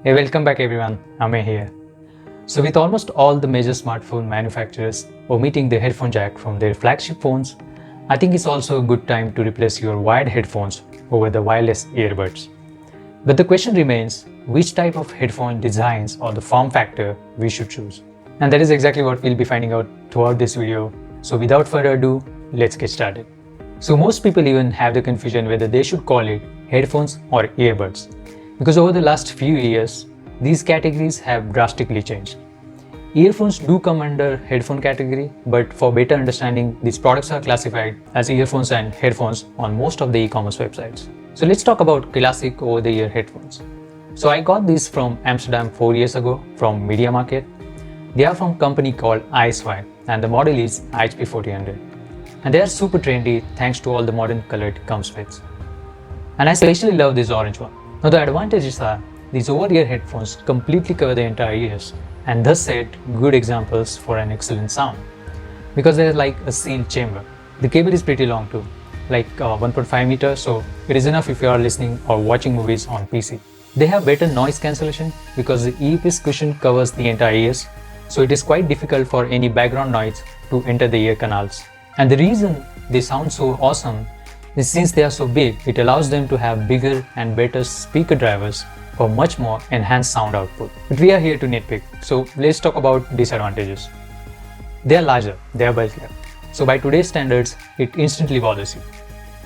Hey, welcome back everyone, Ame here. So with almost all the major smartphone manufacturers omitting the headphone jack from their flagship phones, I think it's also a good time to replace your wired headphones over the wireless earbuds. But the question remains, which type of headphone designs or the form factor we should choose? And that is exactly what we'll be finding out throughout this video. So without further ado, let's get started. So most people even have the confusion whether they should call it headphones or earbuds. Because over the last few years, these categories have drastically changed. Earphones do come under headphone category, but for better understanding, these products are classified as earphones and headphones on most of the e-commerce websites. So let's talk about classic over-the-ear headphones. So I got these from Amsterdam 4 years ago from Media Market. They are from a company called ISY and the model is HP 4000. And they are super trendy thanks to all the modern color it comes with. And I especially love this orange one. Now the advantages are, these over-ear headphones completely cover the entire ears and thus set good examples for an excellent sound. Because they are like a sealed chamber. The cable is pretty long too, like 1.5 meters, so it is enough if you are listening or watching movies on PC. They have better noise cancellation because the earpiece cushion covers the entire ears, so it is quite difficult for any background noise to enter the ear canals. And the reason they sound so awesome is since they are so big, it allows them to have bigger and better speaker drivers for much more enhanced sound output. But we are here to nitpick, so let's talk about disadvantages. They are larger, they are bulkier. So by today's standards, it instantly bothers you.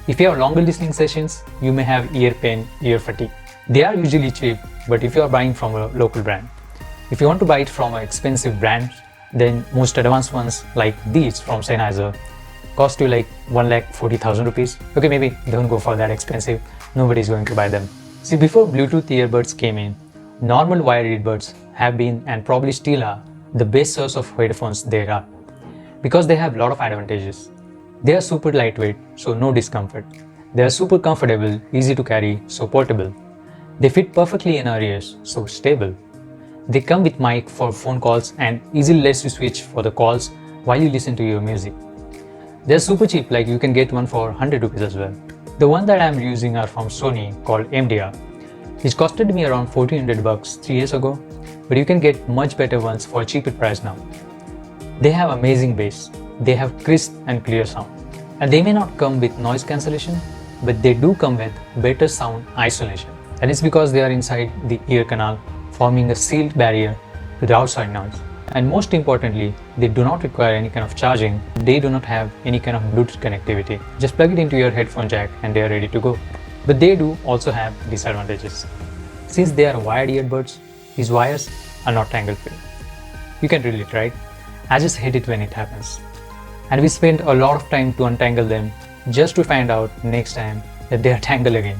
If you have longer listening sessions, you may have ear pain, ear fatigue. They are usually cheap, but if you are buying from a local brand. If you want to buy it from an expensive brand, then most advanced ones like these from Sennheiser cost you like 1,40,000 rupees. Okay, maybe don't go for that expensive. Nobody's going to buy them. See, before Bluetooth earbuds came in, normal wired earbuds have been and probably still are the best source of headphones there are because they have a lot of advantages. They are super lightweight, so no discomfort. They are super comfortable, easy to carry, so portable. They fit perfectly in our ears, so stable. They come with mic for phone calls and easily lets you switch for the calls while you listen to your music. They're super cheap, like you can get one for 100 rupees as well. The one that I'm using are from Sony called MDR, which costed me around 1400 bucks 3 years ago, but you can get much better ones for a cheaper price now. They have amazing bass, they have crisp and clear sound, and they may not come with noise cancellation, but they do come with better sound isolation. And it's because they are inside the ear canal, forming a sealed barrier to the outside noise. And most importantly, they do not require any kind of charging. They do not have any kind of Bluetooth connectivity. Just plug it into your headphone jack and they are ready to go. But they do also have disadvantages. Since they are wired earbuds, these wires are not tangle-free. You can relate, right? I just hate it when it happens. And we spend a lot of time to untangle them just to find out next time that they are tangled again.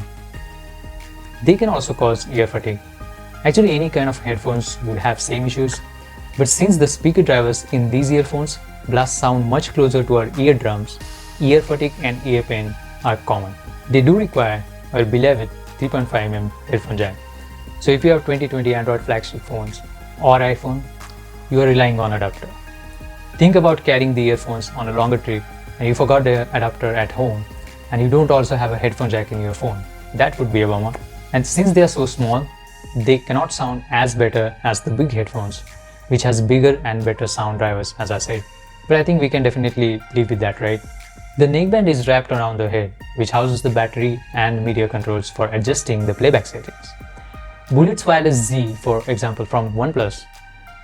They can also cause ear fatigue. Actually, any kind of headphones would have same issues. But since the speaker drivers in these earphones blast sound much closer to our eardrums, ear fatigue and ear pain are common. They do require our beloved 3.5mm headphone jack. So if you have 2020 Android flagship phones or iPhone, you are relying on adapter. Think about carrying the earphones on a longer trip and you forgot the adapter at home and you don't also have a headphone jack in your phone. That would be a bummer. And since they are so small, they cannot sound as better as the big headphones, which has bigger and better sound drivers, as I said. But I think we can definitely live with that, right? The neckband is wrapped around the head, which houses the battery and media controls for adjusting the playback settings. Bullets Wireless Z, for example, from OnePlus,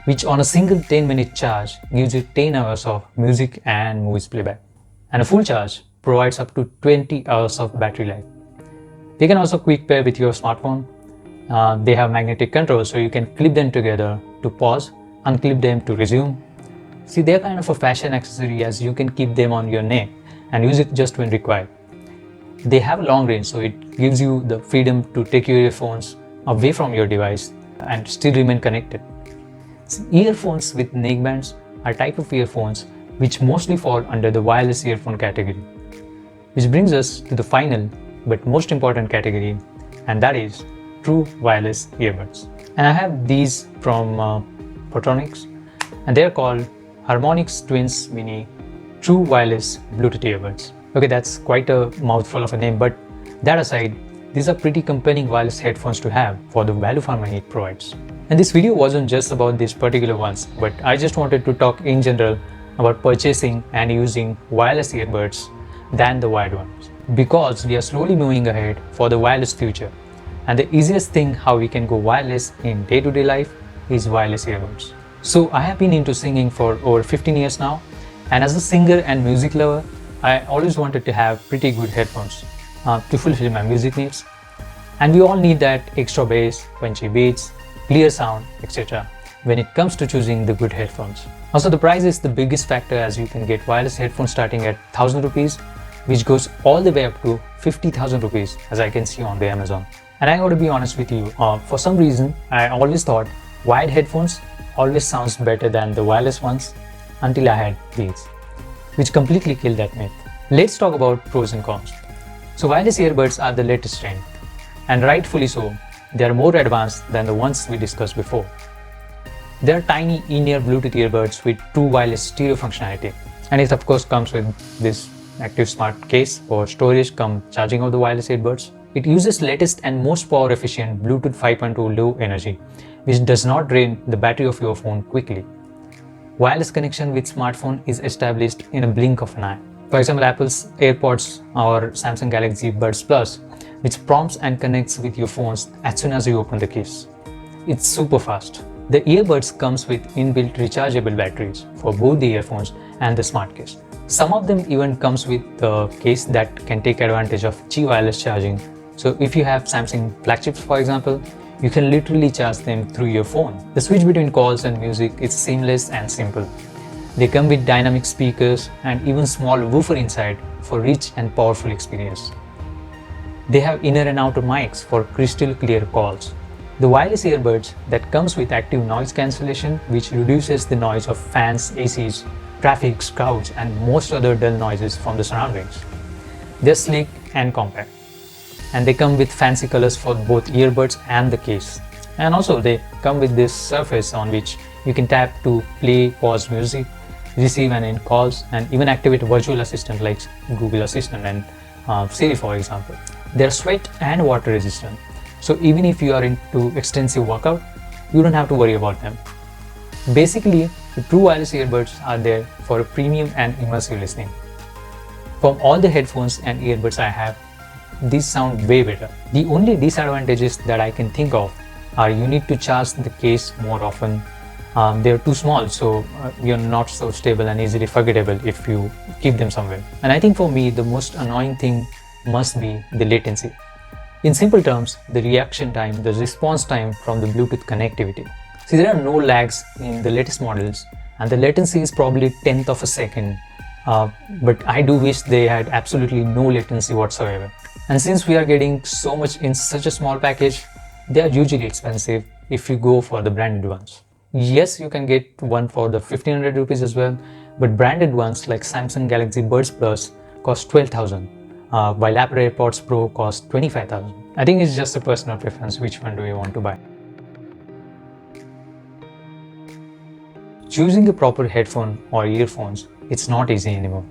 which on a single 10-minute charge gives you 10 hours of music and movies playback. And a full charge provides up to 20 hours of battery life. They can also quick pair with your smartphone. They have magnetic controls, so you can clip them together to pause, unclip them to resume. See, they're kind of a fashion accessory as you can keep them on your neck and use it just when required. They have a long range, so it gives you the freedom to take your earphones away from your device and still remain connected. See, earphones with neckbands are a type of earphones which mostly fall under the wireless earphone category. Which brings us to the final but most important category, and that is true wireless earbuds. And I have these from Photonics, and they are called Harmonix Twins Mini True Wireless Bluetooth Earbuds. Okay, that's quite a mouthful of a name, but that aside, these are pretty compelling wireless headphones to have for the value for money it provides. And this video wasn't just about these particular ones, but I just wanted to talk in general about purchasing and using wireless earbuds than the wired ones, because we are slowly moving ahead for the wireless future. And the easiest thing how we can go wireless in day-to-day life is wireless earbuds. So I have been into singing for over 15 years now, and as a singer and music lover, I always wanted to have pretty good headphones to fulfill my music needs. And we all need that extra bass, punchy beats, clear sound, etc. when it comes to choosing the good headphones. Also, the price is the biggest factor, as you can get wireless headphones starting at 1000 rupees, which goes all the way up to 50,000 rupees, as I can see on the Amazon. And I got to be honest with you, for some reason, I always thought wired headphones always sounds better than the wireless ones until I had these, which completely killed that myth. Let's talk about pros and cons. So wireless earbuds are the latest trend, and rightfully so. They are more advanced than the ones we discussed before. They are tiny in-ear Bluetooth earbuds with true wireless stereo functionality, and it of course comes with this Active Smart case for storage cum charging of the wireless earbuds. It uses latest and most power efficient Bluetooth 5.2 low energy, which does not drain the battery of your phone quickly. Wireless connection with smartphone is established in a blink of an eye. For example, Apple's AirPods or Samsung Galaxy Buds Plus, which prompts and connects with your phones as soon as you open the case. It's super fast. The earbuds comes with inbuilt rechargeable batteries for both the earphones and the smart case. Some of them even comes with the case that can take advantage of Qi wireless charging. So if you have Samsung flagships, for example, you can literally charge them through your phone. The switch between calls and music is seamless and simple. They come with dynamic speakers and even small woofer inside for rich and powerful experience. They have inner and outer mics for crystal clear calls. The wireless earbuds that comes with active noise cancellation, which reduces the noise of fans, ACs, traffic, crowds, and most other dull noises from the surroundings. They're sleek and compact, and they come with fancy colors for both earbuds and the case. And also they come with this surface on which you can tap to play, pause music, receive and end calls, and even activate virtual assistant like Google Assistant and Siri, for example. They're sweat and water resistant, so even if you are into extensive workout, you don't have to worry about them. Basically, the true wireless earbuds are there for premium and immersive listening. From all the headphones and earbuds I have, these sound way better. The only disadvantages that I can think of are you need to charge the case more often. They're too small, so you're not so stable and easily forgettable if you keep them somewhere. And I think for me, the most annoying thing must be the latency. In simple terms, the reaction time, the response time from the Bluetooth connectivity. See, there are no lags in the latest models, and the latency is probably 1/10 of a second, but I do wish they had absolutely no latency whatsoever. And since we are getting so much in such a small package, they are usually expensive if you go for the branded ones. Yes, you can get one for the 1500 rupees as well, but branded ones like Samsung Galaxy Buds Plus cost 12,000, while Apple AirPods Pro cost 25,000. I think it's just a personal preference, which one do you want to buy. Choosing the proper headphone or earphones, it's not easy anymore.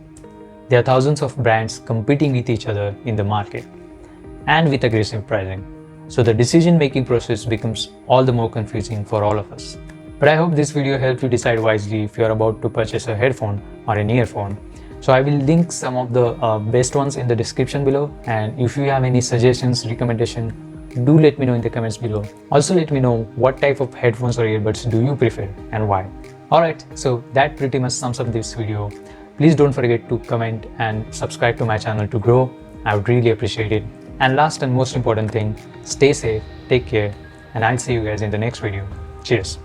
There are thousands of brands competing with each other in the market and with aggressive pricing. So the decision-making process becomes all the more confusing for all of us. But I hope this video helped you decide wisely if you're about to purchase a headphone or an earphone. So I will link some of the best ones in the description below, and if you have any suggestions, recommendation, do let me know in the comments below. Also let me know what type of headphones or earbuds do you prefer and why. Alright, so that pretty much sums up this video. Please don't forget to comment and subscribe to my channel to grow. I would really appreciate it. And last and most important thing, stay safe, take care, and I'll see you guys in the next video. Cheers.